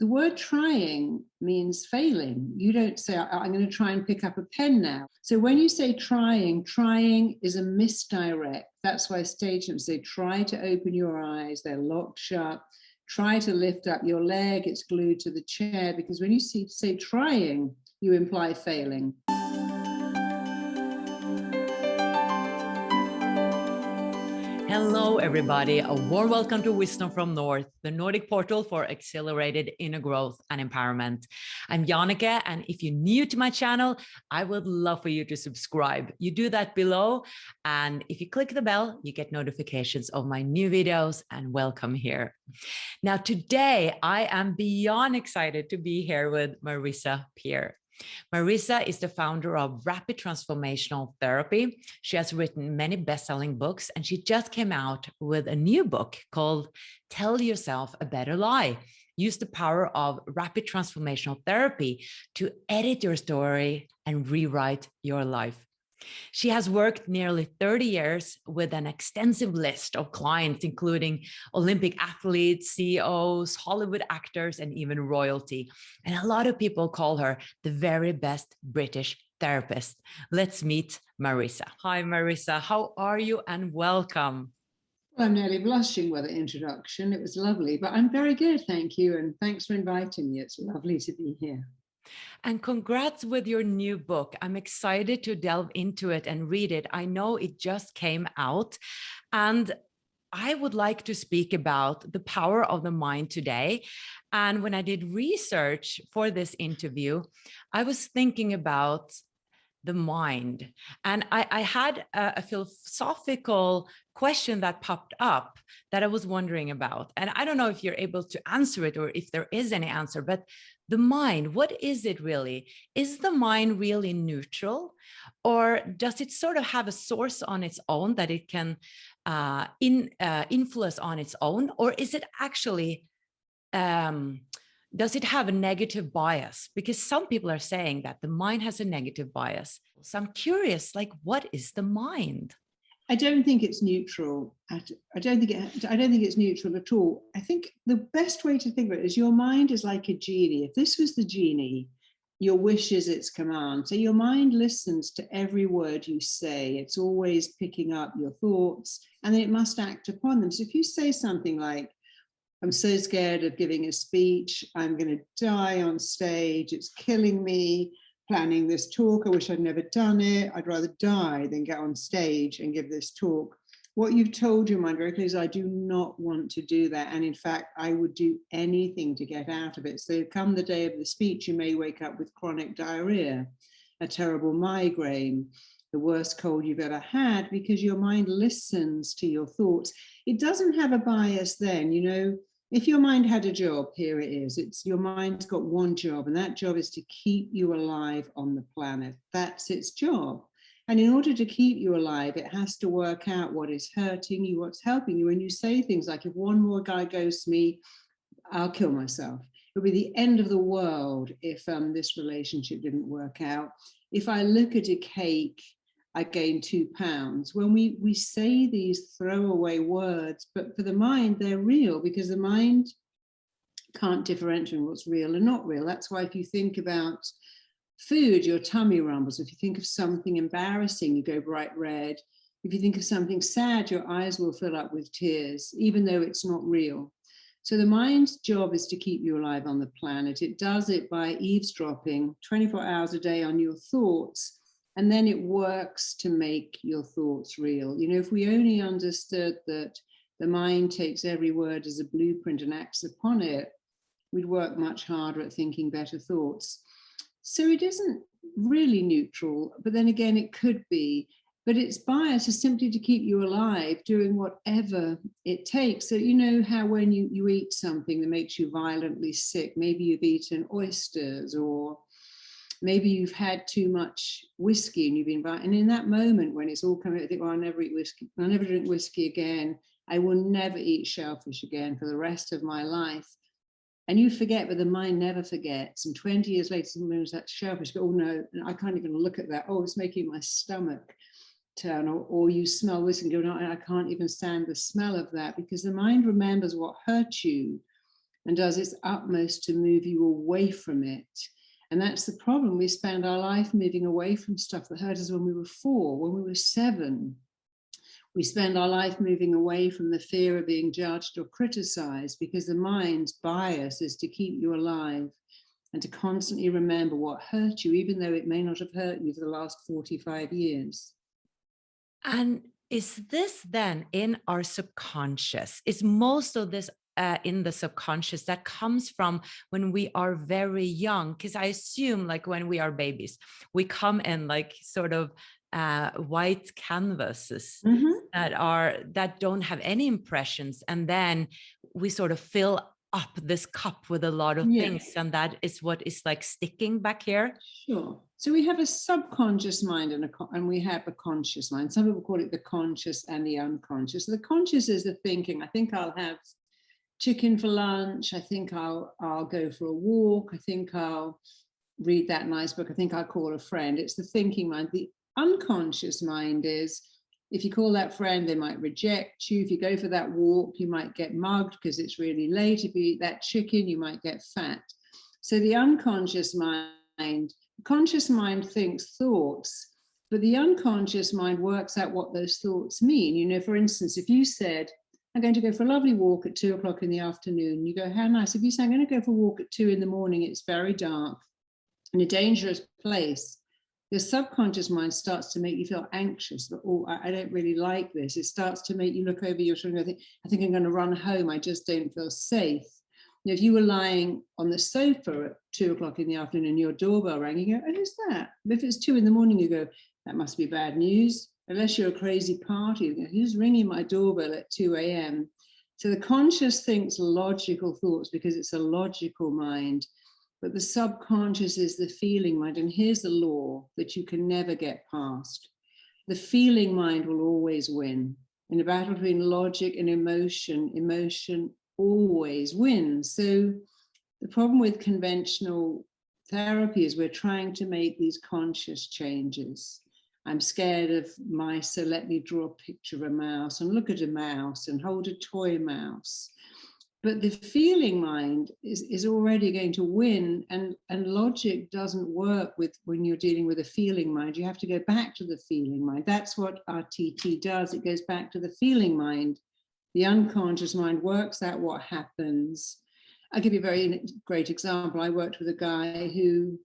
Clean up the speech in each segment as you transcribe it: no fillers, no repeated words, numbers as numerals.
the word trying means failing. You don't say, I'm going to try and pick up a pen now. So when you say trying is a misdirect. That's why stage names say, try to open your eyes, they're locked shut. Try to lift up your leg, it's glued to the chair, because when you say trying, you imply failing. Hello, everybody. A warm welcome to Wisdom from North, the Nordic portal for accelerated inner growth and empowerment. I'm Jannike, and if you're new to my channel, I would love for you to subscribe. You do that below, and if you click the bell, you get notifications of my new videos, and welcome here. Now, today, I am beyond excited to be here with Marisa Peer. Marisa is the founder of Rapid Transformational Therapy. She has written many best-selling books, and she just came out with a new book called Tell Yourself a Better Lie. Use the power of Rapid Transformational Therapy to edit your story and rewrite your life. She has worked nearly 30 years with an extensive list of clients, including Olympic athletes, CEOs, Hollywood actors, and even royalty. And a lot of people call her the very best British therapist. Let's meet Marisa. Hi, Marisa. How are you? And welcome. Well, I'm nearly blushing with the introduction. It was lovely, but I'm very good, thank you. And thanks for inviting me. It's lovely to be here. And congrats with your new book. I'm excited to delve into it and read it. I know it just came out, and I would like to speak about the power of the mind today. And when I did research for this interview, I was thinking about the mind. And I had a philosophical question that popped up that I was wondering about. And I don't know if you're able to answer it or if there is any answer, but the mind, what is it really? Is the mind really neutral, or does it sort of have a source on its own that it can influence on its own? Or is it actually, does it have a negative bias? Because some people are saying that the mind has a negative bias. So I'm curious, like, what is the mind? I don't think it's neutral. I don't think it's neutral at all. I think the best way to think of it is your mind is like a genie. If this was the genie, your wish is its command. So your mind listens to every word you say. It's always picking up your thoughts, and then it must act upon them. So if you say something like, I'm so scared of giving a speech, I'm going to die on stage, it's killing me, planning this talk, I wish I'd never done it, I'd rather die than get on stage and give this talk. What you've told your mind very clearly is, I do not want to do that. And in fact, I would do anything to get out of it. So come the day of the speech, you may wake up with chronic diarrhea, a terrible migraine, the worst cold you've ever had, because your mind listens to your thoughts. It doesn't have a bias then, you know. If your mind had a job, here it is. It's your mind's got one job, and that job is to keep you alive on the planet. That's its job. And in order to keep you alive, it has to work out what is hurting you, what's helping you. When you say things like, if one more guy goes to me, I'll kill myself. It'll be the end of the world if this relationship didn't work out. If I look at a cake, I gained 2 pounds. When we say these throwaway words, but for the mind, they're real, because the mind can't differentiate what's real and not real. That's why if you think about food, your tummy rumbles. If you think of something embarrassing, you go bright red. If you think of something sad, your eyes will fill up with tears, even though it's not real. So the mind's job is to keep you alive on the planet. It does it by eavesdropping 24 hours a day on your thoughts. And then it works to make your thoughts real. You know, if we only understood that the mind takes every word as a blueprint and acts upon it, we'd work much harder at thinking better thoughts. So it isn't really neutral, but then again, it could be. But its bias is simply to keep you alive, doing whatever it takes. So you know how when you eat something that makes you violently sick, maybe you've eaten oysters, or maybe you've had too much whiskey and you've been, and in that moment when it's all coming, I think, well, I'll never eat whiskey, I'll never drink whiskey again, I will never eat shellfish again for the rest of my life. And you forget, but the mind never forgets. And 20 years later, somebody was that shellfish, go, oh no, I can't even look at that. Oh, it's making my stomach turn. Or you smell whiskey and go, no, I can't even stand the smell of that, because the mind remembers what hurt you. and does its utmost to move you away from it. And that's the problem. We spend our life moving away from stuff that hurt us when we were 4, when we were 7. We spend our life moving away from the fear of being judged or criticized, because the mind's bias is to keep you alive and to constantly remember what hurt you, even though it may not have hurt you for the last 45 years. And is this then in our subconscious? Is most of this in the subconscious that comes from when we are very young? Because I assume, like, when we are babies, we come in like sort of white canvases that don't have any impressions, and then we sort of fill up this cup with a lot of things, and that is what is like sticking back here. Sure. So we have a subconscious mind and we have a conscious mind. Some people call it the conscious and the unconscious. So the conscious is the thinking. I think I'll have chicken for lunch. I think I'll go for a walk. I think I'll read that nice book. I think I'll call a friend. It's the thinking mind. The unconscious mind is, if you call that friend, they might reject you. If you go for that walk, you might get mugged because it's really late. If you eat that chicken, you might get fat. So the unconscious mind, conscious mind thinks thoughts, but the unconscious mind works out what those thoughts mean. You know, for instance, if you said, I'm going to go for a lovely walk at 2 o'clock in the afternoon, you go, how nice. If you say, I'm going to go for a walk at 2 in the morning, it's very dark, in a dangerous place, your subconscious mind starts to make you feel anxious. That, oh, I don't really like this. It starts to make you look over your shoulder and think, I think I'm going to run home. I just don't feel safe. You know, if you were lying on the sofa at 2 o'clock in the afternoon and your doorbell rang, you go, oh, who's that? But if it's 2 in the morning, you go, that must be bad news. Unless you're a crazy party, you go, who's ringing my doorbell at 2 a.m.? So the conscious thinks logical thoughts because it's a logical mind. But the subconscious is the feeling mind. And here's the law that you can never get past. The feeling mind will always win. In a battle between logic and emotion, emotion always wins. So the problem with conventional therapy is we're trying to make these conscious changes. I'm scared of mice, so let me draw a picture of a mouse and look at a mouse and hold a toy mouse. But the feeling mind is already going to win, and logic doesn't work with when you're dealing with a feeling mind. You have to go back to the feeling mind. That's what RTT does. It goes back to the feeling mind. The unconscious mind works out what happens. I'll give you a very great example. I worked with a guy who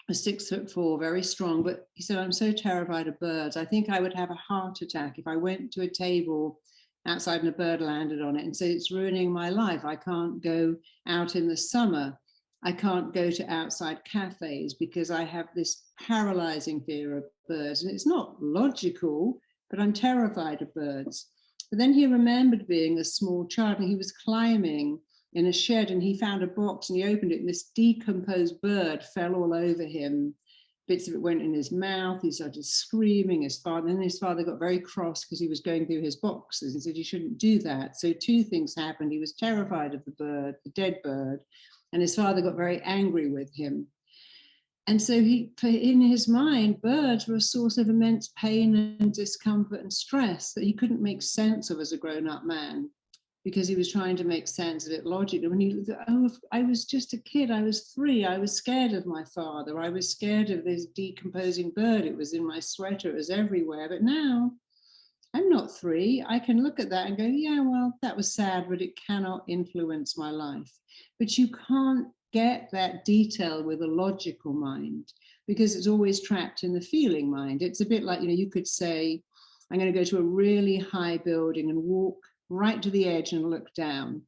was 6'4", very strong, but he said, I'm so terrified of birds. I think I would have a heart attack if I went to a table outside and a bird landed on it, and so it's ruining my life. I can't go out in the summer. I can't go to outside cafes because I have this paralyzing fear of birds. And it's not logical, but I'm terrified of birds. But then he remembered being a small child, and he was climbing in a shed, and he found a box and he opened it, and this decomposed bird fell all over him. Bits of it went in his mouth. He started screaming. His father got very cross because he was going through his boxes and said, you shouldn't do that. So 2 things happened. He was terrified of the bird, the dead bird, and his father got very angry with him. And so in his mind, birds were a source of immense pain and discomfort and stress that he couldn't make sense of as a grown-up man, because he was trying to make sense of it logically. When he thought, oh, I was just a kid, I was 3, I was scared of my father, I was scared of this decomposing bird, it was in my sweater, it was everywhere. But now I'm not 3, I can look at that and go, yeah, well, that was sad, but it cannot influence my life. But you can't get that detail with a logical mind because it's always trapped in the feeling mind. It's a bit like, you know, you could say, I'm going to go to a really high building and walk right to the edge and look down.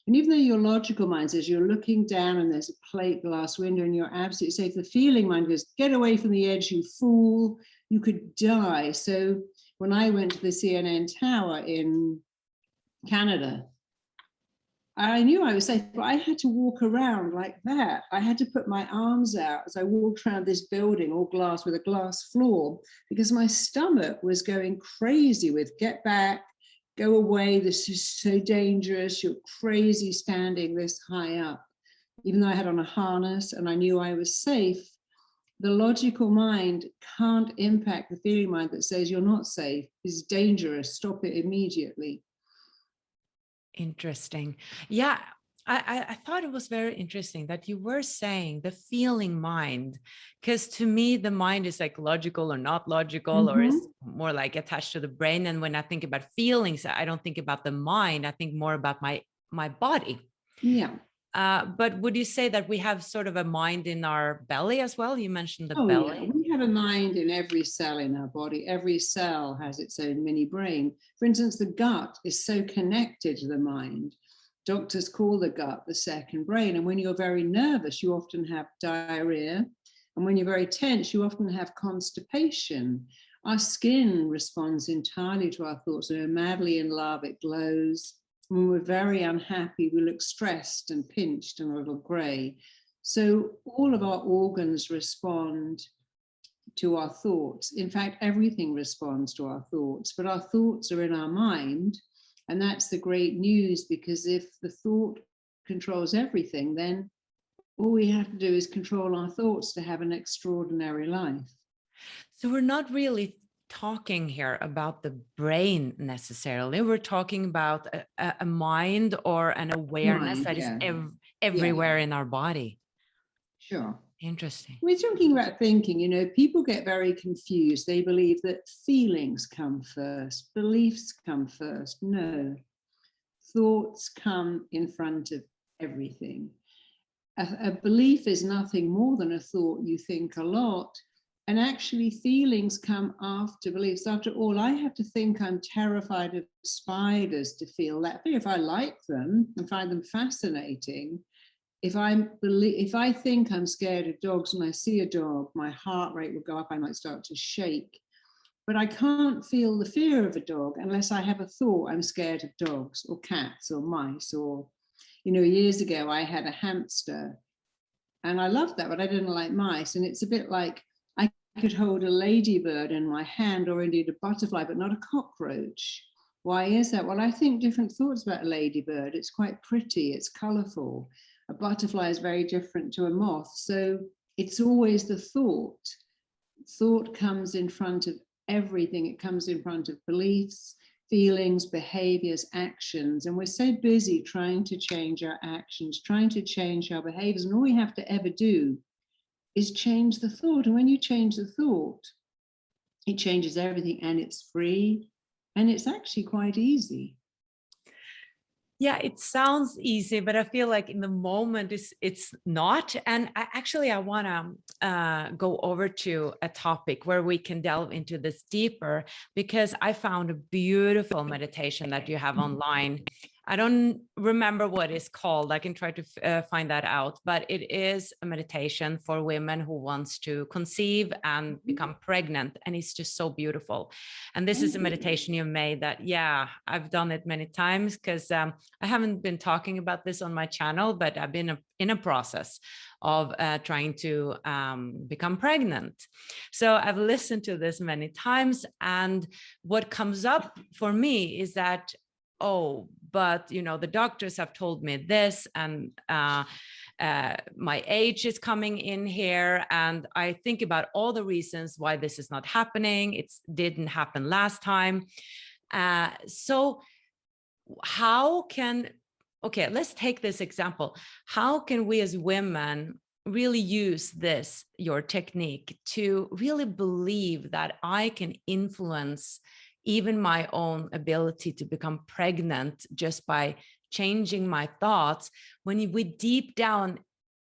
And even though your logical mind says you're looking down and there's a plate glass window and you're absolutely safe, the feeling mind goes, get away from the edge, you fool, you could die. So when I went to the CNN Tower in Canada, I knew I was safe, but I had to walk around like that. I had to put my arms out as I walked around this building, all glass with a glass floor, because my stomach was going crazy with get back, go away, this is so dangerous, you're crazy standing this high up. Even though I had on a harness and I knew I was safe, the logical mind can't impact the feeling mind that says you're not safe, this is dangerous, stop it immediately. Interesting. Yeah. I thought it was very interesting that you were saying the feeling mind, because to me, the mind is like logical or not logical, or is Mhm. more like attached to the brain. And when I think about feelings, I don't think about the mind. I think more about my body. Yeah. But would you say that we have sort of a mind in our belly as well? You mentioned the Oh, yeah. belly. We have a mind in every cell in our body. Every cell has its own mini brain. For instance, the gut is so connected to the mind. Doctors call the gut the second brain. And when you're very nervous, you often have diarrhea. And when you're very tense, you often have constipation. Our skin responds entirely to our thoughts. When we're madly in love, it glows. When we're very unhappy, we look stressed and pinched and a little grey. So all of our organs respond to our thoughts. In fact, everything responds to our thoughts, but our thoughts are in our mind. And that's the great news, because if the thought controls everything, then all we have to do is control our thoughts to have an extraordinary life. So we're not really talking here about the brain necessarily. We're talking about a mind or an awareness Mind, that is yeah. Yeah, everywhere in our body. sure. Interesting. We're talking about thinking, people get very confused. They believe that feelings come first, beliefs come first. No, thoughts come in front of everything. A belief is nothing more than a thought. You think a lot, and actually feelings come after beliefs. After all, I have to think I'm terrified of spiders to feel that. But if I like them and find them fascinating, if I think I'm scared of dogs and I see a dog, my heart rate will go up. I might start to shake. But I can't feel the fear of a dog unless I have a thought I'm scared of dogs or cats or mice. Or, years ago I had a hamster and I loved that, but I didn't like mice. And it's a bit like I could hold a ladybird in my hand, or indeed a butterfly, but not a cockroach. Why is that? Well, I think different thoughts about a ladybird. It's quite pretty, it's colorful. A butterfly is very different to a moth. So it's always the thought. Thought comes in front of everything. It comes in front of beliefs, feelings, behaviors, actions. And we're so busy trying to change our actions, trying to change our behaviors. And all we have to ever do is change the thought. And when you change the thought, it changes everything, and it's free. And it's actually quite easy. Yeah, it sounds easy, but I feel like in the moment it's not. And I want to go over to a topic where we can delve into this deeper, because I found a beautiful meditation that you have online. I don't remember what it's called. I can try to find that out, but it is a meditation for women who wants to conceive and become pregnant, and it's just so beautiful. And this is a meditation you made that, yeah, I've done it many times, because I haven't been talking about this on my channel, but I've been in a process of trying to become pregnant. So I've listened to this many times, and what comes up for me is that, oh, but the doctors have told me this, and my age is coming in here, and I think about all the reasons why this is not happening. It didn't happen last time. So how can, okay, let's take this example. How can we as women really use this, your technique, to really believe that I can influence even my own ability to become pregnant just by changing my thoughts, when we deep down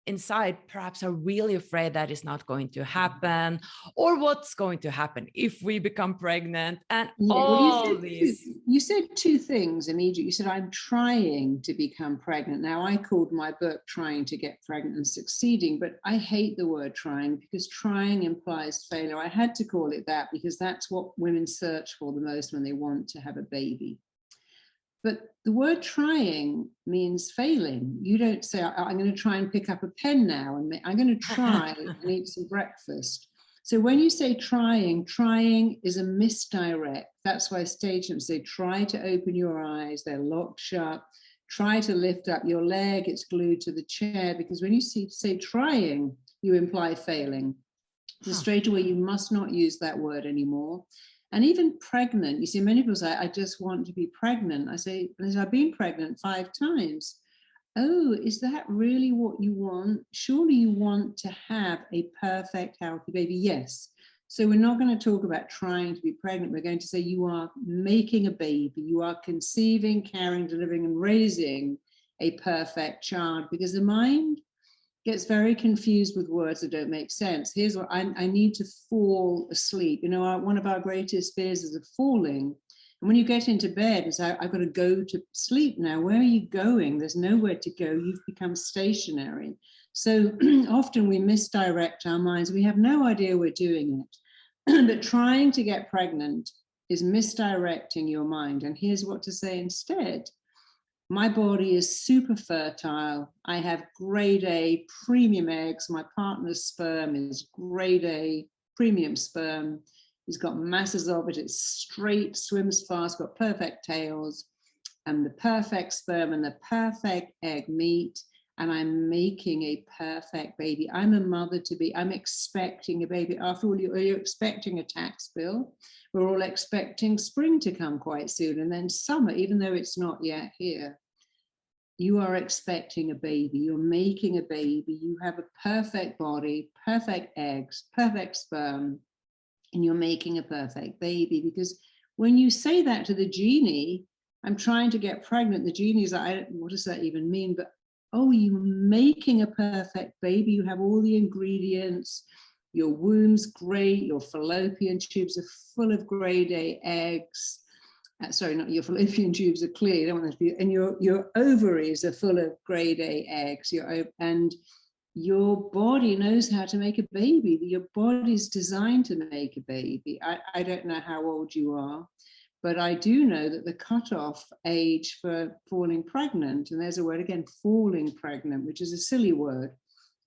inside perhaps are really afraid that is not going to happen, or what's going to happen if we become pregnant, and Yeah, well, all these. you said two things immediately. You said, I'm trying to become pregnant. Now, I called my book Trying to Get Pregnant and Succeeding, but I hate the word trying, because trying implies failure. I had to call it that because that's what women search for the most when they want to have a baby. But the word trying means failing. You don't say, I'm going to try and pick up a pen now, and I'm going to try and eat some breakfast. So when you say trying is a misdirect. That's why stage names say, try to open your eyes, they're locked shut. Try to lift up your leg, it's glued to the chair. Because when you say trying, you imply failing. So straight away, you must not use that word anymore. And even pregnant, you see, many people say, I just want to be pregnant. I say, I've been pregnant 5 times. oh, is that really what you want? Surely you want to have a perfect, healthy baby. Yes. So we're not going to talk about trying to be pregnant. We're going to say you are making a baby. You are conceiving, carrying, delivering, and raising a perfect child, because the mind gets very confused with words that don't make sense. Here's what I need to fall asleep. You know, one of our greatest fears is of falling. And when you get into bed, it's like, I've got to go to sleep now. Where are you going? There's nowhere to go. You've become stationary. So often we misdirect our minds. We have no idea we're doing it. But trying to get pregnant is misdirecting your mind. And here's what to say instead. My body is super fertile. I have grade A premium eggs. My partner's sperm is grade A premium sperm. He's got masses of it. It's straight, swims fast, got perfect tails, and the perfect sperm and the perfect egg meet. And I'm making a perfect baby. I'm a mother to be. I'm expecting a baby. After all, you're expecting a tax bill. We're all expecting spring to come quite soon, and then summer, even though it's not yet here. You are expecting a baby. You're making a baby. You have a perfect body, perfect eggs, perfect sperm, and you're making a perfect baby. Because when you say that to the genie, I'm trying to get pregnant, the genie is like, what does that even mean? But oh, you're making a perfect baby. You have all the ingredients. Your womb's great. Your fallopian tubes are full of grade A eggs. Sorry, not your fallopian tubes are clear. You don't want that to be, and your ovaries are full of grade A eggs. And your body knows how to make a baby. Your body's designed to make a baby. I don't know how old you are, but I do know that the cutoff age for falling pregnant, and there's a word again, falling pregnant, which is a silly word,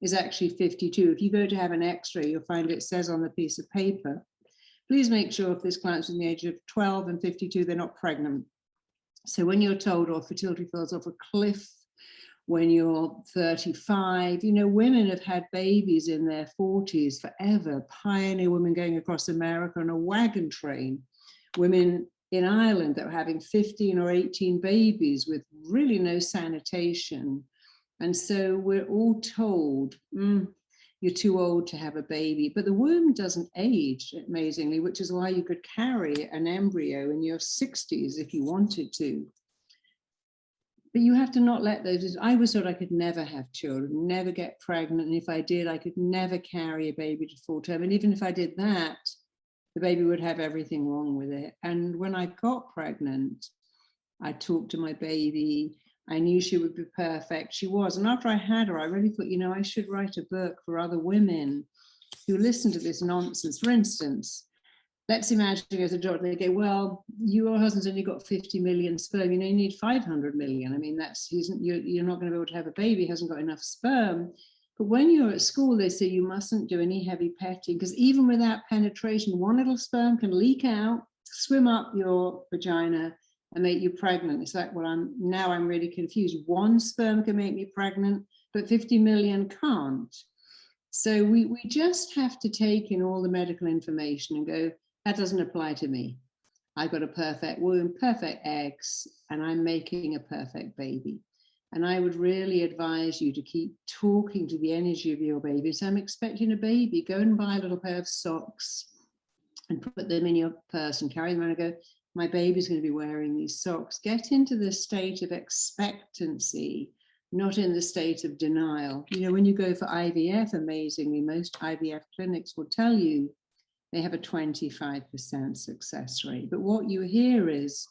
is actually 52. If you go to have an x-ray, you'll find it says on the piece of paper, please make sure if this client's in the age of 12 and 52, they're not pregnant. So when you're told, or fertility falls off a cliff, when you're 35, you know, women have had babies in their 40s forever. Pioneer women going across America on a wagon train. Women in Ireland that were having 15 or 18 babies with really no sanitation. And so we're all told, you're too old to have a baby. But the womb doesn't age, amazingly, which is why you could carry an embryo in your 60s if you wanted to. But you have to not let those, I was told I could never have children, never get pregnant. And if I did, I could never carry a baby to full term. And even if I did that, the baby would have everything wrong with it. And when I got pregnant, I talked to my baby. I knew she would be perfect. She was. And after I had her, I really thought, you know, I should write a book for other women who listen to this nonsense. For instance, let's imagine as a doctor, they go, well, your husband's only got 50 million sperm. You know, you need 500 million. I mean, you're not going to be able to have a baby, hasn't got enough sperm. But when you're at school, they say you mustn't do any heavy petting, because even without penetration, one little sperm can leak out, swim up your vagina, and make you pregnant. It's like, well, I'm really confused. One sperm can make me pregnant, but 50 million can't. So we just have to take in all the medical information and go, that doesn't apply to me. I've got a perfect womb, perfect eggs, and I'm making a perfect baby. And I would really advise you to keep talking to the energy of your baby. So I'm expecting a baby. Go and buy a little pair of socks and put them in your purse and carry them around and go, my baby's going to be wearing these socks. Get into the state of expectancy, not in the state of denial. You know, when you go for IVF, amazingly, most IVF clinics will tell you they have a 25% success rate. But what you hear is,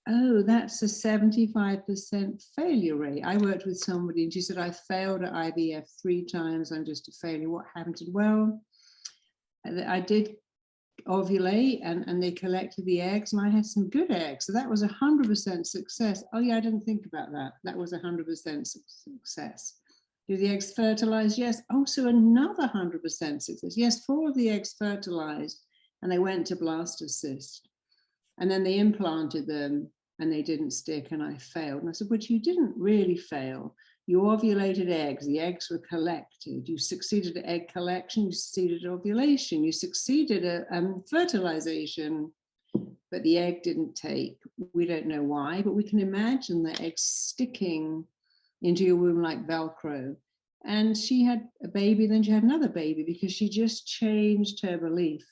oh, that's a 75% failure rate. I worked with somebody and she said, I failed at IVF 3 times. I'm just a failure. What happened? Well, I did ovulate and they collected the eggs and I had some good eggs. So that was 100% success. Oh yeah, I didn't think about that. That was 100% success. Do the eggs fertilize? Yes. Oh, so another 100% success. Yes, 4 of the eggs fertilized and they went to blastocyst. And then they implanted them and they didn't stick and I failed. And I said, but you didn't really fail. You ovulated eggs, the eggs were collected. You succeeded at egg collection, you succeeded at ovulation, you succeeded at fertilization, but the egg didn't take. We don't know why, but we can imagine the egg sticking into your womb like Velcro. And she had a baby, then she had another baby, because she just changed her belief.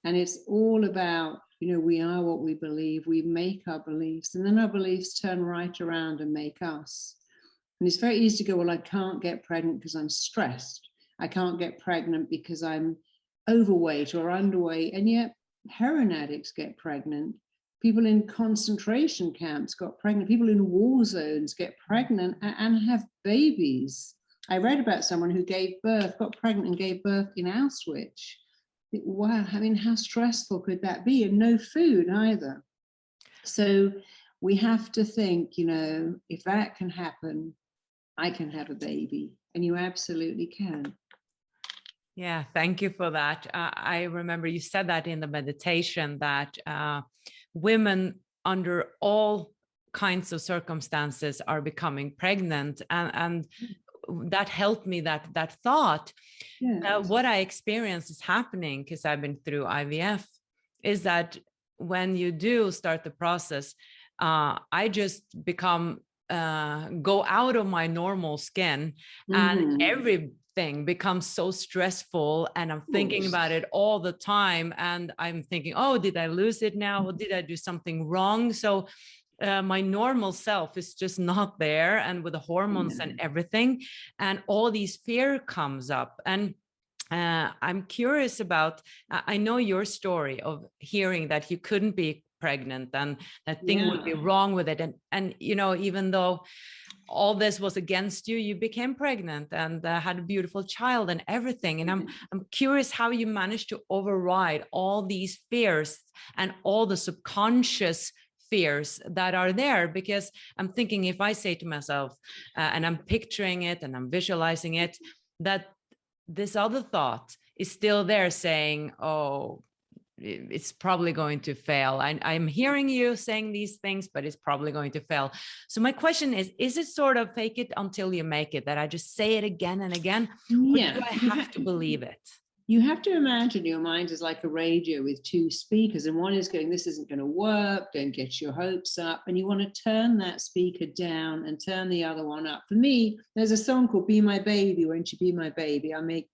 And it's all about, we are what we believe. We make our beliefs, and then our beliefs turn right around and make us. And it's very easy to go, well, I can't get pregnant because I'm stressed. I can't get pregnant because I'm overweight or underweight. And yet heroin addicts get pregnant. People in concentration camps got pregnant. People in war zones get pregnant and have babies. I read about someone who got pregnant and gave birth in Auschwitz. Wow, I mean, how stressful could that be? And no food either. So we have to think, if that can happen, I can have a baby. And you absolutely can. Yeah, thank you for that. I remember you said that in the meditation, that women under all kinds of circumstances are becoming pregnant, and that helped me, that thought. Yes. What I experience is happening, because I've been through IVF, is that when you do start the process, I just become go out of my normal skin, and everything becomes so stressful, and I'm thinking about it all the time, and I'm thinking, oh, did I lose it now, or did I do something wrong? So my normal self is just not there, and with the hormones and everything, and all these fear comes up. And I'm curious about, I know your story of hearing that you couldn't be pregnant and that thing would be wrong with it, and even though all this was against you, you became pregnant and had a beautiful child and everything. And I'm curious how you managed to override all these fears and all the subconscious fears that are there, because I'm thinking, if I say to myself and I'm picturing it and I'm visualizing it, that this other thought is still there saying, oh, it's probably going to fail. I'm hearing you saying these things, but it's probably going to fail. So my question is it sort of fake it until you make it, that I just say it again and again? Yeah. Or do I have to believe it? You have to imagine your mind is like a radio with two speakers, and one is going, this isn't going to work, don't get your hopes up. And you want to turn that speaker down and turn the other one up. For me, there's a song called Be My Baby, Won't You Be My Baby? I make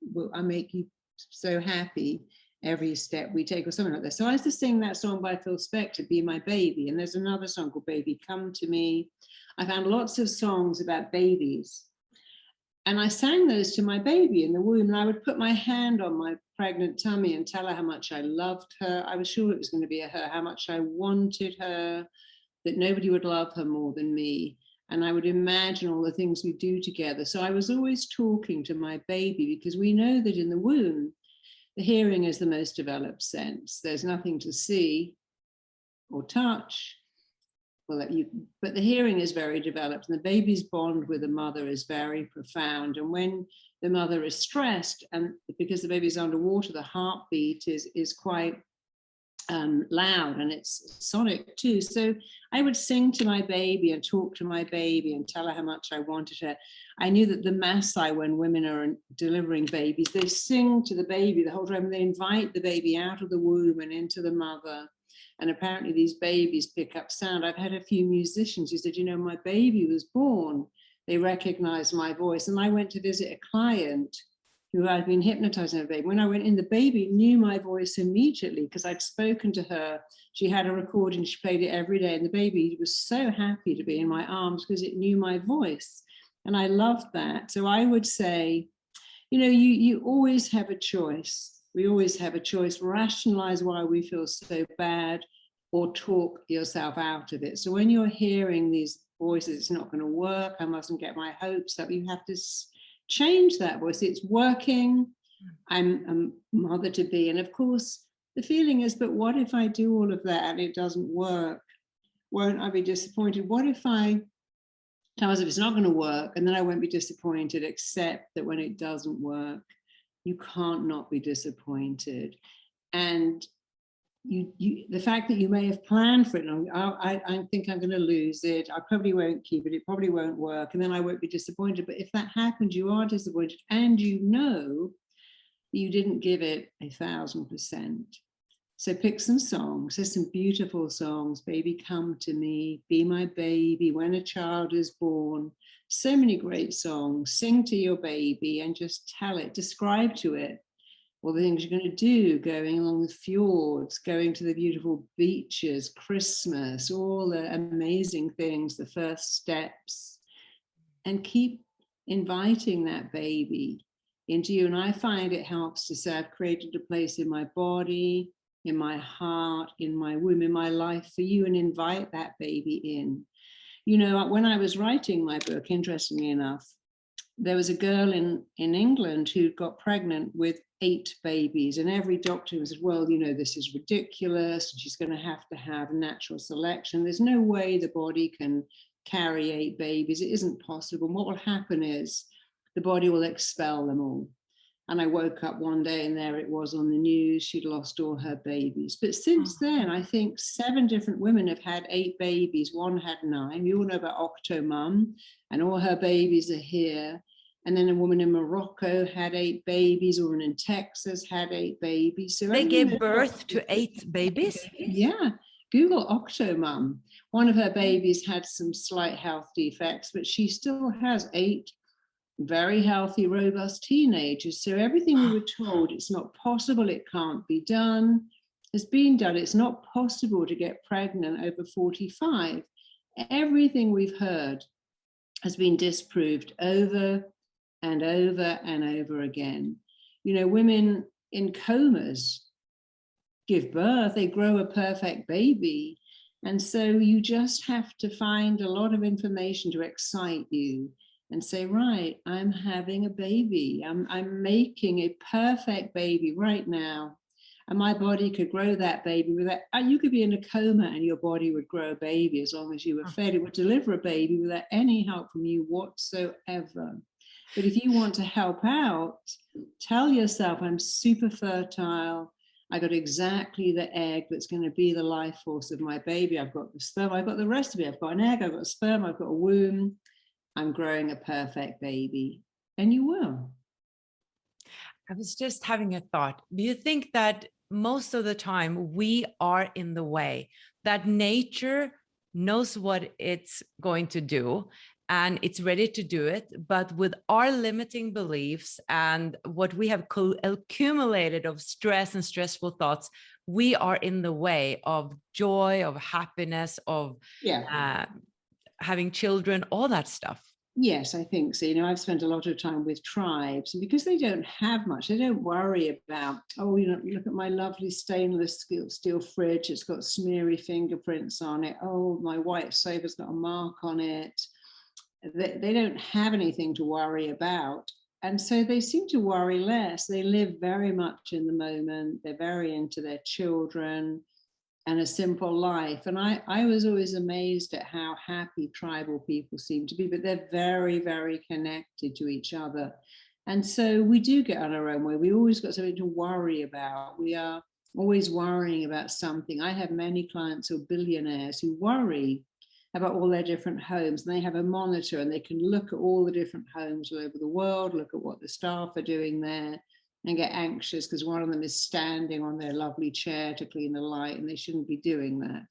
you so happy every step we take, or something like that. So I used to sing that song by Phil Spector, Be My Baby. And there's another song called Baby Come to Me. I found lots of songs about babies. And I sang those to my baby in the womb, and I would put my hand on my pregnant tummy and tell her how much I loved her. I was sure it was going to be a her, how much I wanted her, that nobody would love her more than me. And I would imagine all the things we do together. So I was always talking to my baby, because we know that in the womb, the hearing is the most developed sense. There's nothing to see or touch. But the hearing is very developed, and the baby's bond with the mother is very profound. And when the mother is stressed, and because the baby's underwater, the heartbeat is quite loud, and it's sonic too. So I would sing to my baby and talk to my baby and tell her how much I wanted her. I knew that the Maasai, when women are delivering babies, they sing to the baby the whole time. They invite the baby out of the womb and into the mother. And apparently these babies pick up sound. I've had a few musicians who said, my baby was born. They recognized my voice. And I went to visit a client who I'd been hypnotizing her baby. When I went in, the baby knew my voice immediately, because I'd spoken to her. She had a recording, she played it every day. And the baby was so happy to be in my arms because it knew my voice. And I loved that. So I would say, you always have a choice. We always have a choice. Rationalize why we feel so bad, or talk yourself out of it. So when you're hearing these voices, it's not going to work, I mustn't get my hopes up, you have to change that voice. It's working. I'm a mother to be. And of course, the feeling is, but what if I do all of that and it doesn't work? Won't I be disappointed? What if I tell myself it's not going to work, and then I won't be disappointed, except that when it doesn't work, you can't not be disappointed. And the fact that you may have planned for it, I think I'm going to lose it, I probably won't keep it, it probably won't work, and then I won't be disappointed. But if that happens, you are disappointed, and you didn't give it 1,000%. So pick some songs. There's some beautiful songs. Baby, come to me, be my baby, when a child is born. So many great songs. Sing to your baby and just tell it, describe to it all the things you're going to do, going along the fjords, going to the beautiful beaches, Christmas, all the amazing things, the first steps, and keep inviting that baby into you. And I find it helps to say, I've created a place in my body, in my heart, in my womb, in my life for you, and invite that baby in. You know, when I was writing my book, interestingly enough, there was a girl in England who got pregnant with 8 babies, and every doctor said, well, you know, this is ridiculous, and she's going to have natural selection. There's no way the body can carry 8 babies. It isn't possible. And what will happen is the body will expel them all. And I woke up one day and there it was on the news, she'd lost all her babies. But since then, I think 7 different women have had 8 babies. One had 9. You all know about Octomum, and all her babies are here. And then a woman in Morocco had 8 babies. A woman in Texas had 8 babies. So they gave birth to 8 babies? Yeah. Google Octomum. One of her babies had some slight health defects, but she still has 8 very healthy, robust teenagers. So everything we were told, it's not possible, it can't be done, has been done. It's not possible to get pregnant over 45. Everything we've heard has been disproved over and over and over again. You know, women in comas give birth, they grow a perfect baby. And so you just have to find a lot of information to excite you and say, right, I'm having a baby. I'm making a perfect baby right now. And my body could grow that baby without, you could be in a coma and your body would grow a baby as long as you were fed. It would deliver a baby without any help from you whatsoever. But if you want to help out, tell yourself, I'm super fertile. I got exactly the egg that's going to be the life force of my baby. I've got the sperm, I've got the rest of it. I've got an egg, I've got a sperm, I've got a womb. I'm growing a perfect baby, and you will. I was just having a thought. Do you think that most of the time we are in the way, that nature knows what it's going to do and it's ready to do it, but with our limiting beliefs and what we have accumulated of stress and stressful thoughts, we are in the way of joy, of happiness, of having children, all that stuff? Yes, I think so. You know, I've spent a lot of time with tribes, and because they don't have much, they don't worry about, oh, you know, look at my lovely stainless steel fridge, it's got smeary fingerprints on it. Oh, my white sofa's got a mark on it. They don't have anything to worry about. And so they seem to worry less. They live very much in the moment. They're very into their children and a simple life. And I was always amazed at how happy tribal people seem to be, but they're very, very connected to each other. And so we do get on our own way. We always got something to worry about. We are always worrying about something. I have many clients who are billionaires who worry about all their different homes, and they have a monitor and they can look at all the different homes all over the world, look at what the staff are doing there, and get anxious because one of them is standing on their lovely chair to clean the light and they shouldn't be doing that.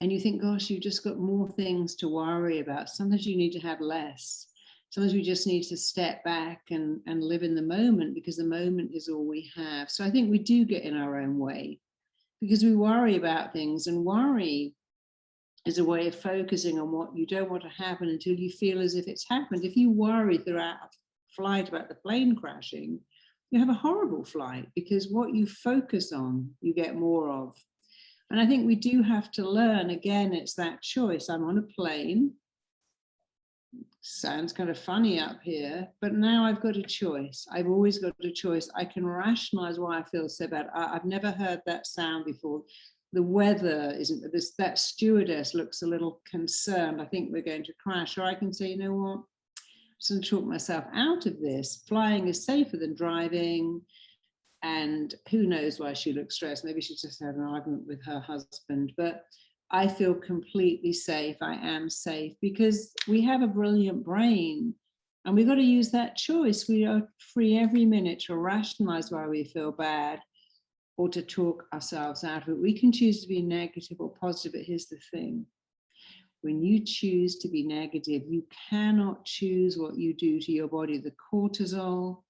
And you think, gosh, you've just got more things to worry about. Sometimes you need to have less. Sometimes we just need to step back and live in the moment, because the moment is all we have. So I think we do get in our own way because we worry about things, and worry is a way of focusing on what you don't want to happen until you feel as if it's happened. If you worry throughout a flight about the plane crashing, you have a horrible flight, because what you focus on, you get more of. And I think we do have to learn, again, it's that choice. I'm on a plane. Sounds kind of funny up here, but now I've got a choice. I've always got a choice. I can rationalize why I feel so bad. I've never heard that sound before. The weather isn't this, that stewardess looks a little concerned. I think we're going to crash. Or I can say, you know what? I'm going to talk myself out of this. Flying is safer than driving. And who knows why she looks stressed. Maybe she just had an argument with her husband. But I feel completely safe. I am safe, because we have a brilliant brain. And we've got to use that choice. We are free every minute to rationalize why we feel bad. or to talk ourselves out of it. We can choose to be negative or positive, but here's the thing. When you choose to be negative, you cannot choose what you do to your body. The cortisol,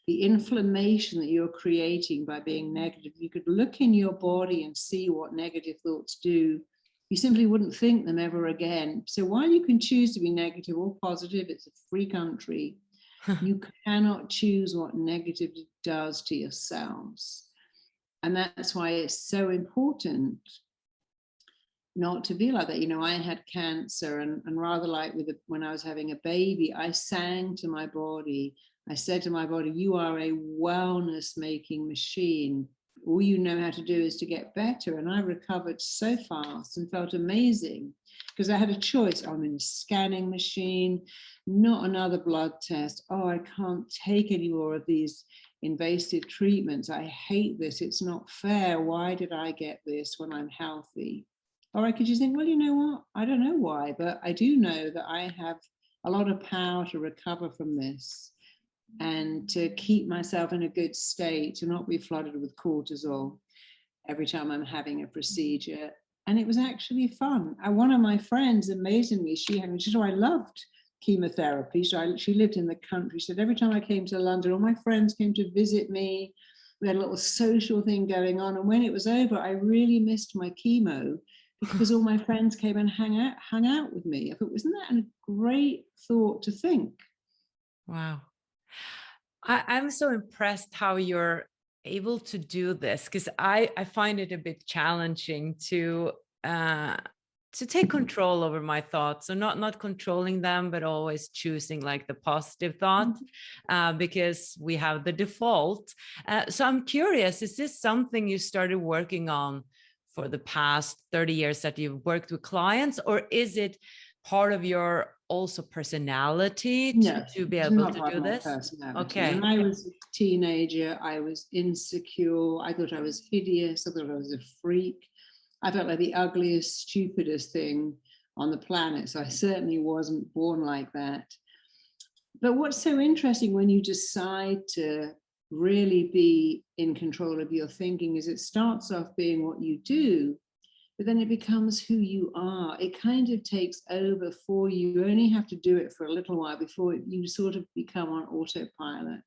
the inflammation that you're creating by being negative, you could look in your body and see what negative thoughts do. You simply wouldn't think them ever again. So while you can choose to be negative or positive, it's a free country, you cannot choose what negative does to yourselves. And that's why it's so important not to be like that. You know, I had cancer, and rather like when I was having a baby, I sang to my body. I said to my body, you are a wellness making machine. All you know how to do is to get better. And I recovered so fast and felt amazing because I had a choice. I'm in a scanning machine, not another blood test. Oh, I can't take any more of these invasive treatments. I hate this. It's not fair. Why did I get this when I'm healthy? Or I could just think, well, you know what? I don't know why, but I do know that I have a lot of power to recover from this and to keep myself in a good state, to not be flooded with cortisol every time I'm having a procedure. And it was actually fun. One of my friends, amazingly, she said, oh, I loved chemotherapy. So she lived in the country. She said, every time I came to London, all my friends came to visit me. We had a little social thing going on. And when it was over, I really missed my chemo because all my friends came and hung out with me. I thought, wasn't that a great thought to think? Wow. I'm so impressed how you're able to do this, because I find it a bit challenging to take control over my thoughts. So not controlling them, but always choosing like the positive thought, because we have the default. So I'm curious, is this something you started working on for the past 30 years that you've worked with clients, or is it part of your also personality to be able to do this? Okay. When I was a teenager, I was insecure. I thought I was hideous. I thought I was a freak. I felt like the ugliest, stupidest thing on the planet. So I certainly wasn't born like that. But what's so interesting when you decide to really be in control of your thinking is it starts off being what you do, but then it becomes who you are. It kind of takes over for you. You only have to do it for a little while before you sort of become on autopilot.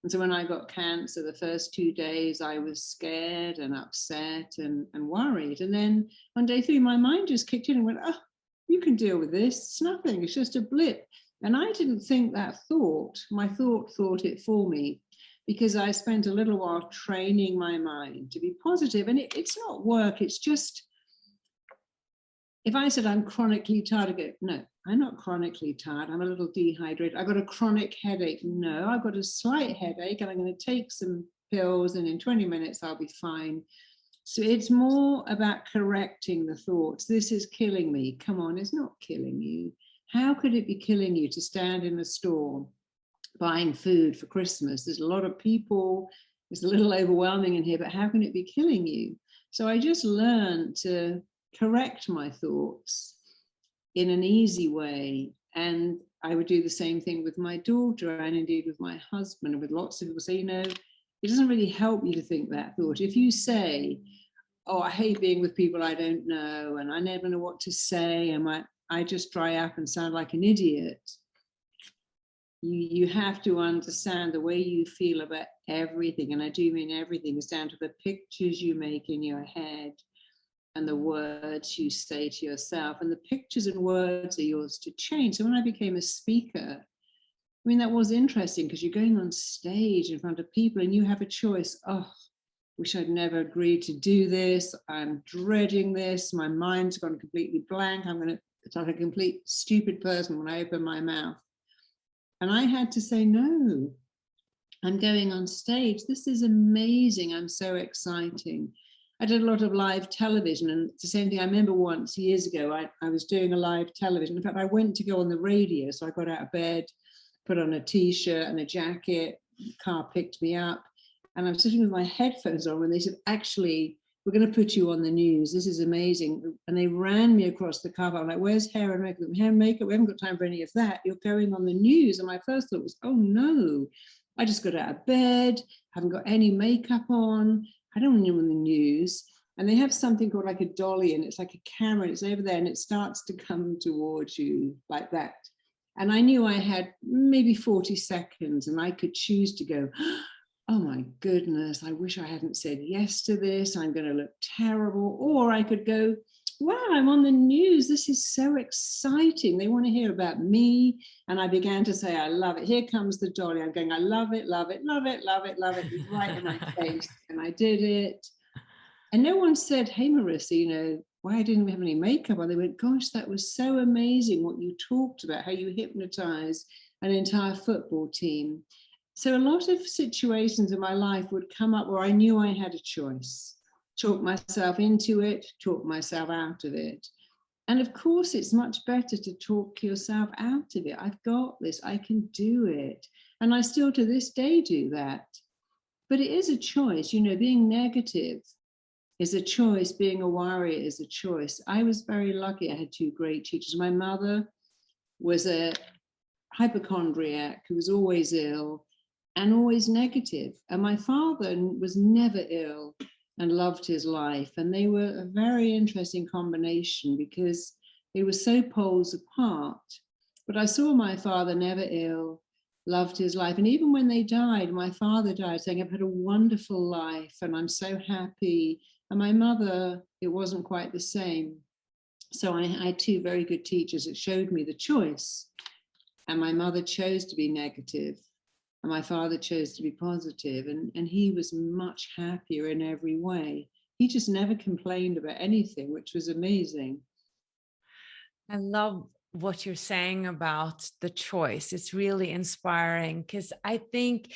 And so when I got cancer, the first 2 days, I was scared and upset and worried. And then on day 3, my mind just kicked in and went, oh, you can deal with this. It's nothing. It's just a blip. And I didn't think that thought. My thought it for me, because I spent a little while training my mind to be positive. And it's not work. It's just, if I said I'm chronically tired, I go, no, I'm not chronically tired. I'm a little dehydrated. I've got a chronic headache. No, I've got a slight headache and I'm going to take some pills and in 20 minutes I'll be fine. So it's more about correcting the thoughts. This is killing me. Come on, it's not killing you. How could it be killing you to stand in the store buying food for Christmas? There's a lot of people. It's a little overwhelming in here, but how can it be killing you? So I just learned to correct my thoughts in an easy way. And I would do the same thing with my daughter and indeed with my husband and with lots of people. Say, you know, it doesn't really help you to think that thought. If you say, oh, I hate being with people I don't know and I never know what to say and I just dry up and sound like an idiot. You have to understand the way you feel about everything, and I do mean everything, is down to the pictures you make in your head and the words you say to yourself. And the pictures and words are yours to change. So when I became a speaker, I mean, that was interesting because you're going on stage in front of people and you have a choice. Oh, wish I'd never agreed to do this. I'm dreading this. My mind's gone completely blank. It's like a complete stupid person when I open my mouth. And I had to say, no, I'm going on stage. This is amazing. I'm so exciting. I did a lot of live television, and it's the same thing. I remember once years ago, I was doing a live television. In fact, I went to go on the radio. So I got out of bed, put on a t-shirt and a jacket, the car picked me up, and I was sitting with my headphones on when they said, actually, we're going to put you on the news. This is amazing. And they ran me across the cover. I'm like, where's hair and makeup? Hair and makeup, we haven't got time for any of that. You're going on the news. And my first thought was, oh no, I just got out of bed, haven't got any makeup on, I don't know, on the news, and they have something called like a dolly, and it's like a camera, it's over there, and it starts to come towards you like that. And I knew I had maybe 40 seconds, and I could choose to go, oh my goodness, I wish I hadn't said yes to this, I'm going to look terrible. Or I could go, wow, I'm on the news, this is so exciting, they want to hear about me. And I began to say, I love it, here comes the dolly, I'm going, I love it, love it, love it, love it, love it, right in my face. And I did it. And no one said, hey Marissa, you know, why didn't we have any makeup on? They went, gosh, that was so amazing what you talked about, how you hypnotized an entire football team. So a lot of situations in my life would come up where I knew I had a choice. Talk myself into it, talk myself out of it. And of course, it's much better to talk yourself out of it. I've got this, I can do it. And I still to this day do that. But it is a choice, you know, being negative is a choice, being a warrior is a choice. I was very lucky, I had two great teachers. My mother was a hypochondriac who was always ill and always negative. And my father was never ill and loved his life. And they were a very interesting combination because they were so poles apart. But I saw my father never ill, loved his life. And even when they died, my father died saying, I've had a wonderful life and I'm so happy. And my mother, it wasn't quite the same. So I had two very good teachers that showed me the choice. And my mother chose to be negative. And my father chose to be positive, and he was much happier in every way. He just never complained about anything, which was amazing. I love what you're saying about the choice. It's really inspiring because I think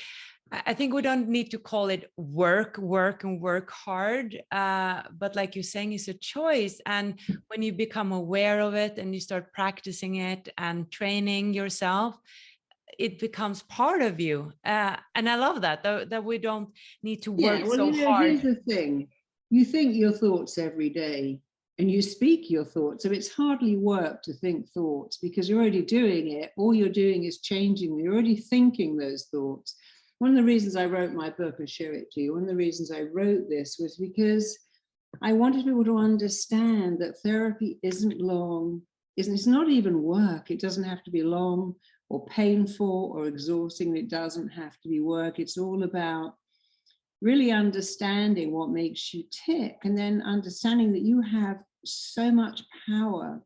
we don't need to call it work and work hard. But like you're saying, it's a choice. And when you become aware of it and you start practicing it and training yourself, it becomes part of you. And I love that we don't need to work well, so you know, hard. here's the thing. You think your thoughts every day and you speak your thoughts. So it's hardly work to think thoughts because you're already doing it. All you're doing is changing. You're already thinking those thoughts. One of the reasons I wrote my book, I'll show it to you. One of the reasons I wrote this was because I wanted people to understand that therapy isn't long. It's not even work. It doesn't have to be long or painful or exhausting. It doesn't have to be work. It's all about really understanding what makes you tick and then understanding that you have so much power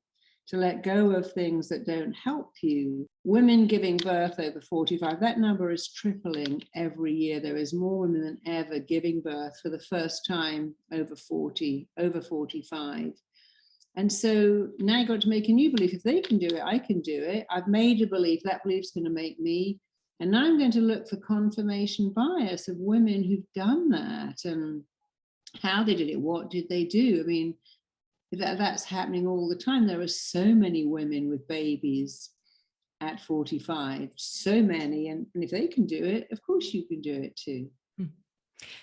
to let go of things that don't help you. Women giving birth over 45, that number is tripling every year. There is more women than ever giving birth for the first time over 40, over 45. And so now you've got to make a new belief. If they can do it, I can do it. I've made a belief, that belief's going to make me. And now I'm going to look for confirmation bias of women who've done that and how they did it. What did they do? I mean, that's happening all the time. There are so many women with babies at 45, so many. And if they can do it, of course you can do it too.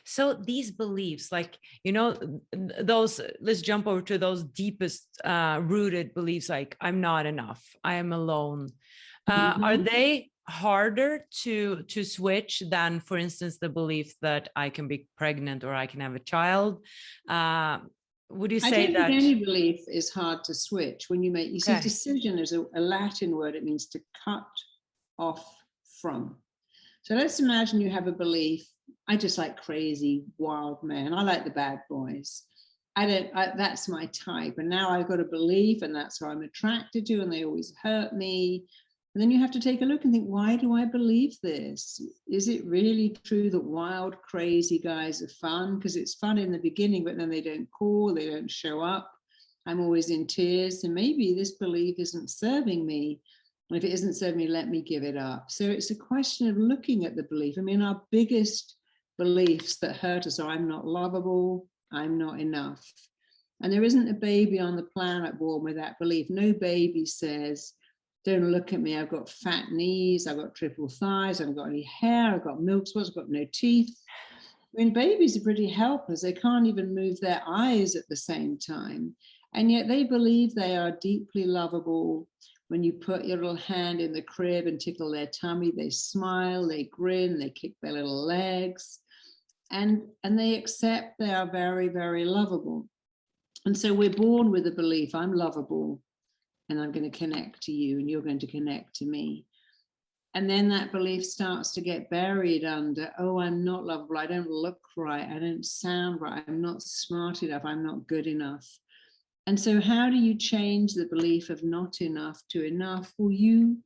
So these beliefs, like, you know, those, let's jump over to those deepest rooted beliefs, like I'm not enough, I am alone. Are they harder to switch than, for instance, the belief that I can be pregnant or I can have a child? Would you say I don't think any belief is hard to switch when you make, you see, decision is a Latin word. It means to cut off from. So let's imagine you have a belief. I just like crazy, wild men. I like the bad boys. That's my type. And now I've got a belief and that's who I'm attracted to and they always hurt me. And then you have to take a look and think, why do I believe this? Is it really true that wild, crazy guys are fun? Because it's fun in the beginning, but then they don't call, they don't show up. I'm always in tears. And maybe this belief isn't serving me. And if it isn't serving me, let me give it up. So it's a question of looking at the belief. I mean, our biggest beliefs that hurt us are I'm not lovable, I'm not enough. And there isn't a baby on the planet born with that belief. No baby says, don't look at me, I've got fat knees, I've got triple thighs, I haven't got any hair, I've got milk spots, I've got no teeth. I mean, babies are pretty helpless. They can't even move their eyes at the same time. And yet they believe they are deeply lovable. When you put your little hand in the crib and tickle their tummy, they smile, they grin, they kick their little legs. and they accept they are very, very lovable. And so we're born with a belief, I'm lovable, and I'm going to connect to you, and you're going to connect to me. And then that belief starts to get buried under, oh, I'm not lovable, I don't look right, I don't sound right, I'm not smart enough, I'm not good enough. And so how do you change the belief of not enough to enough? Well, you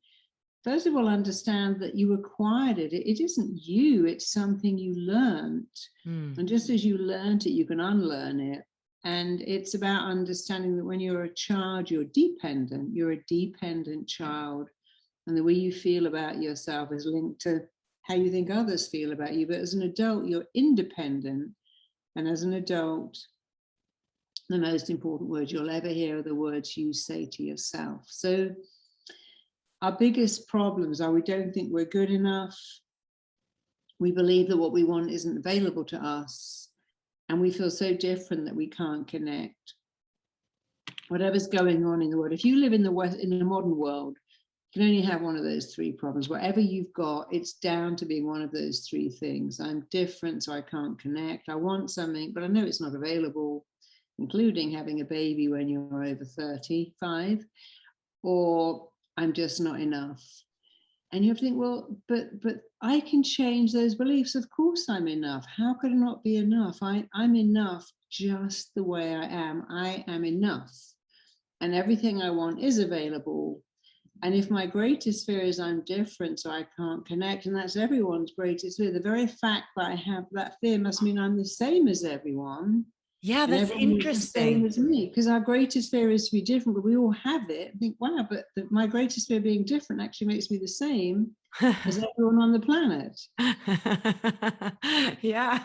first of all understand that you acquired it. It isn't you, it's something you learned. And just as you learned it, you can unlearn it. And it's about understanding that when you're a child, you're dependent. You're a dependent child. And the way you feel about yourself is linked to how you think others feel about you. But as an adult, you're independent. And as an adult, the most important words you'll ever hear are the words you say to yourself. So our biggest problems are we don't think we're good enough. We believe that what we want isn't available to us. And we feel so different that we can't connect. Whatever's going on in the world, if you live in the modern world, you can only have one of those three problems. Whatever you've got, it's down to being one of those three things. I'm different, so I can't connect. I want something, but I know it's not available, including having a baby when you're over 35, or I'm just not enough. And you have to think, well, but I can change those beliefs. Of course I'm enough. How could I not be enough? I'm enough just the way I am. I am enough. And everything I want is available. And if my greatest fear is I'm different, so I can't connect, and that's everyone's greatest fear, the very fact that I have that fear must mean I'm the same as everyone. Yeah, that's interesting. The same as me, because our greatest fear is to be different, but we all have it. I think, wow, but my greatest fear being different actually makes me the same as everyone on the planet. Yeah,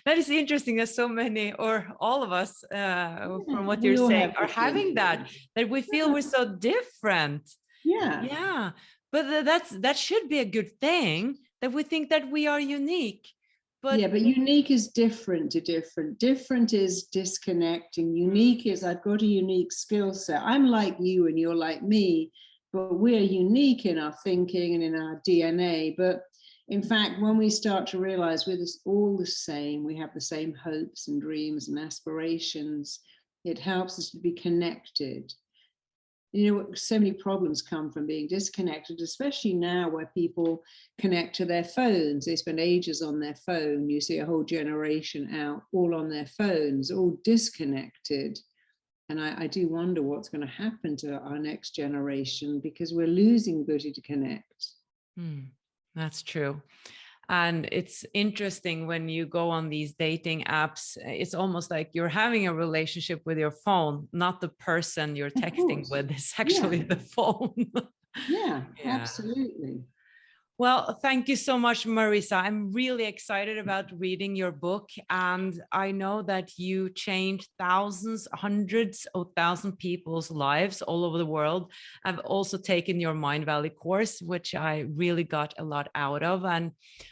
that is interesting. There's so many, or all of us, from what you're saying, are having that we feel we're so different. Yeah, but that should be a good thing, that we think that we are unique. But yeah, but unique is different to different. Different is disconnecting. Unique is I've got a unique skill set. I'm like you and you're like me, but we're unique in our thinking and in our DNA. But in fact, when we start to realize we're all the same, we have the same hopes and dreams and aspirations, it helps us to be connected. You know, so many problems come from being disconnected, especially now where people connect to their phones. They spend ages on their phone. You see a whole generation out all on their phones, all disconnected. And I do wonder what's going to happen to our next generation, because we're losing the ability to connect. That's true. And it's interesting when you go on these dating apps, it's almost like you're having a relationship with your phone, not the person you're texting with. It's actually the phone. Yeah, absolutely. Well, thank you so much, Marisa. I'm really excited about reading your book. And I know that you changed thousands, hundreds of thousands of people's lives all over the world. I've also taken your Mind Valley course, which I really got a lot out of. And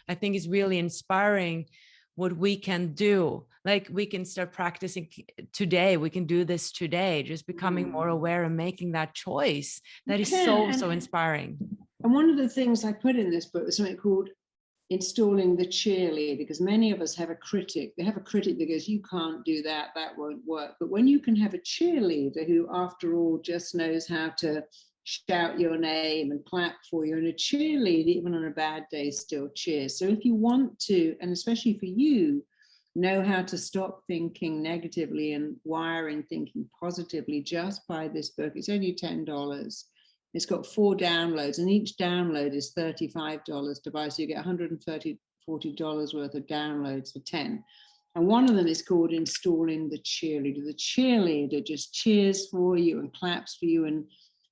I think it's really inspiring what we can do. Like, we can start practicing today. We can do this today, just becoming more aware and making that choice. That is so inspiring. And one of the things I put in this book was something called installing the cheerleader, because many of us have a critic. They have a critic that goes, you can't do that, that won't work. But when you can have a cheerleader who, after all, just knows how to shout your name and clap for you, and a cheerleader, even on a bad day, still cheers. So if you want to, and especially for you, know how to stop thinking negatively and wiring thinking positively, just buy this book. It's only $10. It's got 4 downloads, and each download is $35 to buy. So you get $140 worth of downloads for 10. And one of them is called Installing the Cheerleader. The cheerleader just cheers for you and claps for you and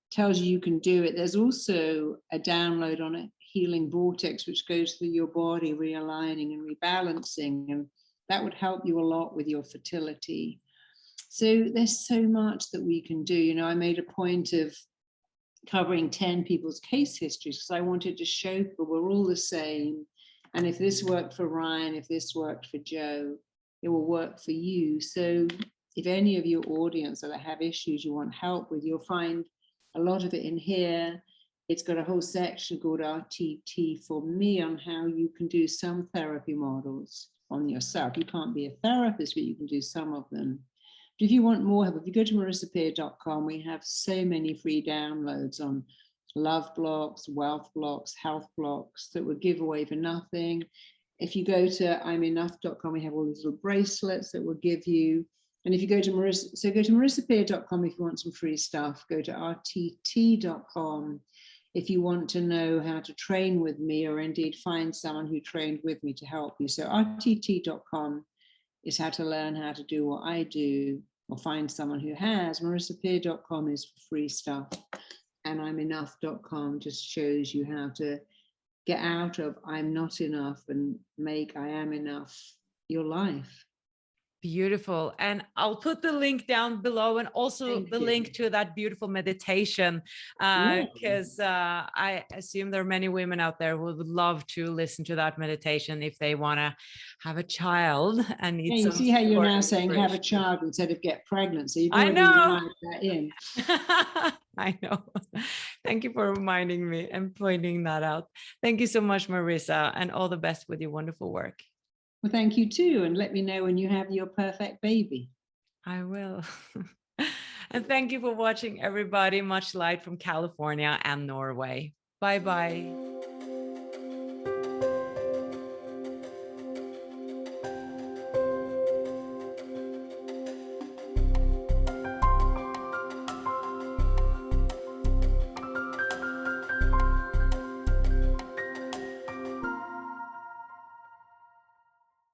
tells you can do it. There's also a download on a healing vortex, which goes through your body, realigning and rebalancing. And that would help you a lot with your fertility. So there's so much that we can do. You know, I made a point of covering 10 people's case histories because I wanted to show people we're all the same. And if this worked for Ryan, if this worked for Joe, it will work for you. So if any of your audience that have issues you want help with, you'll find a lot of it in here. It's got a whole section called RTT for me on how you can do some therapy models on yourself. You can't be a therapist, but you can do some of them. But if you want more help, if you go to marisapeer.com, we have so many free downloads on love blocks, wealth blocks, health blocks that would give away for nothing. If you go to imenough.com, we have all these little bracelets that will give you. And if you go to marisapeer.com if you want some free stuff, go to rtt.com if you want to know how to train with me, or indeed find someone who trained with me to help you. So rtt.com is how to learn how to do what I do, or find someone who has. marisapeer.com is for free stuff. And imenough.com just shows you how to get out of I'm not enough and make I am enough your life. Beautiful. And I'll put the link down below, and also Thank the you. link to that beautiful meditation, because I assume there are many women out there who would love to listen to that meditation if they want to have a child and need You some see how you're support now and saying have a inspiration. child instead of get pregnant. So you've I already know. reminded that in. I know. Thank you for reminding me and pointing that out. Thank you so much, Marisa, and all the best with your wonderful work. Well, thank you too. And let me know when you have your perfect baby. I will. And thank you for watching, everybody. Much light from California and Norway. Bye-bye.